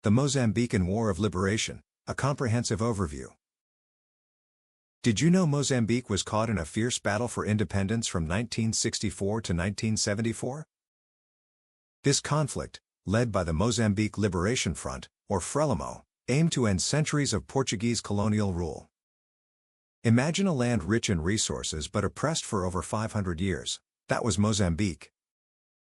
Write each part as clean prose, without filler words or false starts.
The Mozambican War of Liberation, a comprehensive overview. Did you know Mozambique was caught in a fierce battle for independence from 1964 to 1974? This conflict, led by the Mozambique Liberation Front, or Frelimo, aimed to end centuries of Portuguese colonial rule. Imagine a land rich in resources but oppressed for over 500 years. That was Mozambique.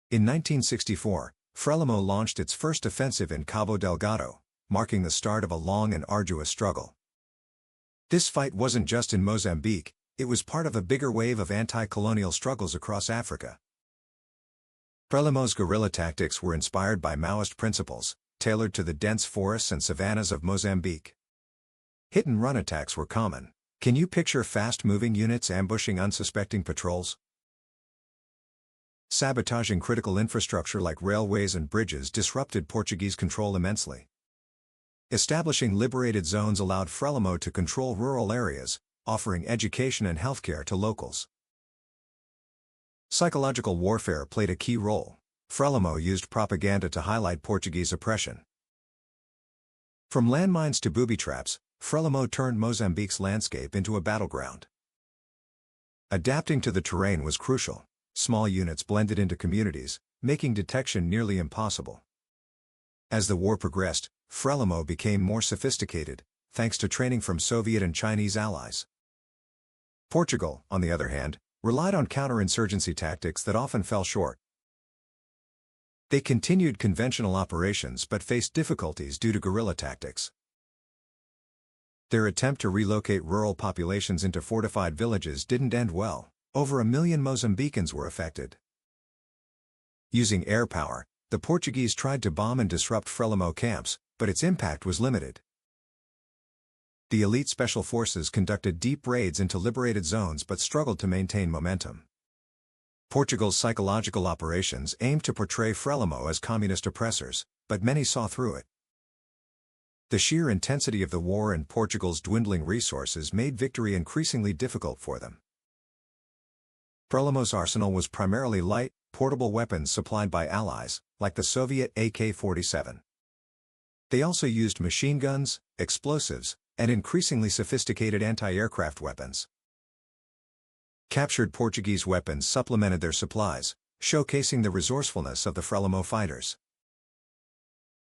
In 1964, Frelimo launched its first offensive in Cabo Delgado, marking the start of a long and arduous struggle. This fight wasn't just in Mozambique, it was part of a bigger wave of anti-colonial struggles across Africa. Frelimo's guerrilla tactics were inspired by Maoist principles, tailored to the dense forests and savannas of Mozambique. Hit-and-run attacks were common. Can you picture fast-moving units ambushing unsuspecting patrols? Sabotaging critical infrastructure like railways and bridges disrupted Portuguese control immensely. Establishing liberated zones allowed Frelimo to control rural areas, offering education and healthcare to locals. Psychological warfare played a key role. Frelimo used propaganda to highlight Portuguese oppression. From landmines to booby traps, Frelimo turned Mozambique's landscape into a battleground. Adapting to the terrain was crucial. Small units blended into communities, making detection nearly impossible. As the war progressed, Frelimo became more sophisticated, thanks to training from Soviet and Chinese allies. Portugal, on the other hand, relied on counterinsurgency tactics that often fell short. They continued conventional operations but faced difficulties due to guerrilla tactics. Their attempt to relocate rural populations into fortified villages didn't end well. Over 1 million Mozambicans were affected. Using air power, the Portuguese tried to bomb and disrupt Frelimo camps, but its impact was limited. The elite special forces conducted deep raids into liberated zones but struggled to maintain momentum. Portugal's psychological operations aimed to portray Frelimo as communist oppressors, but many saw through it. The sheer intensity of the war and Portugal's dwindling resources made victory increasingly difficult for them. Frelimo's arsenal was primarily light, portable weapons supplied by allies, like the Soviet AK-47. They also used machine guns, explosives, and increasingly sophisticated anti-aircraft weapons. Captured Portuguese weapons supplemented their supplies, showcasing the resourcefulness of the Frelimo fighters.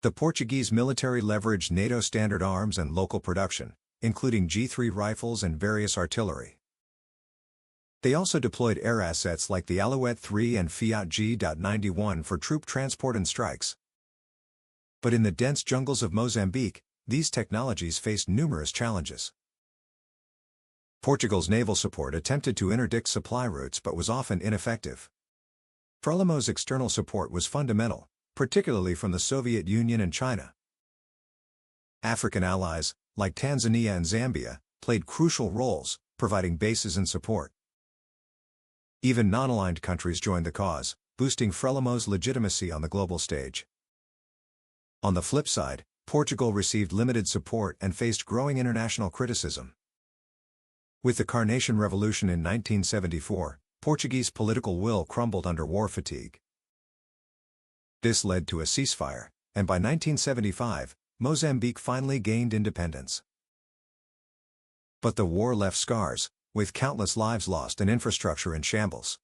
The Portuguese military leveraged NATO standard arms and local production, including G3 rifles and various artillery. They also deployed air assets like the Alouette 3 and Fiat G.91 for troop transport and strikes. But in the dense jungles of Mozambique, these technologies faced numerous challenges. Portugal's naval support attempted to interdict supply routes but was often ineffective. Frelimo's external support was fundamental, particularly from the Soviet Union and China. African allies, like Tanzania and Zambia, played crucial roles, providing bases and support. Even non-aligned countries joined the cause, boosting Frelimo's legitimacy on the global stage. On the flip side, Portugal received limited support and faced growing international criticism. With the Carnation Revolution in 1974, Portuguese political will crumbled under war fatigue. This led to a ceasefire, and by 1975, Mozambique finally gained independence. But the war left scars, with countless lives lost and infrastructure in shambles.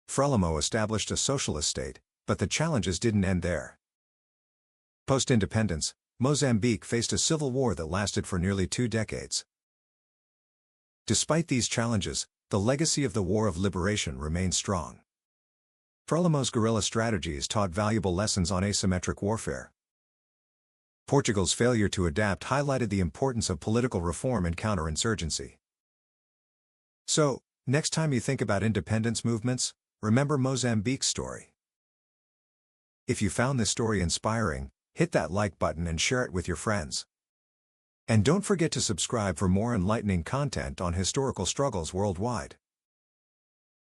Frelimo established a socialist state, but the challenges didn't end there. Post-independence, Mozambique faced a civil war that lasted for nearly 2 decades. Despite these challenges, the legacy of the War of Liberation remains strong. Frelimo's guerrilla strategies taught valuable lessons on asymmetric warfare. Portugal's failure to adapt highlighted the importance of political reform and counterinsurgency. So, next time you think about independence movements, remember Mozambique's story. If you found this story inspiring, hit that like button and share it with your friends. And don't forget to subscribe for more enlightening content on historical struggles worldwide.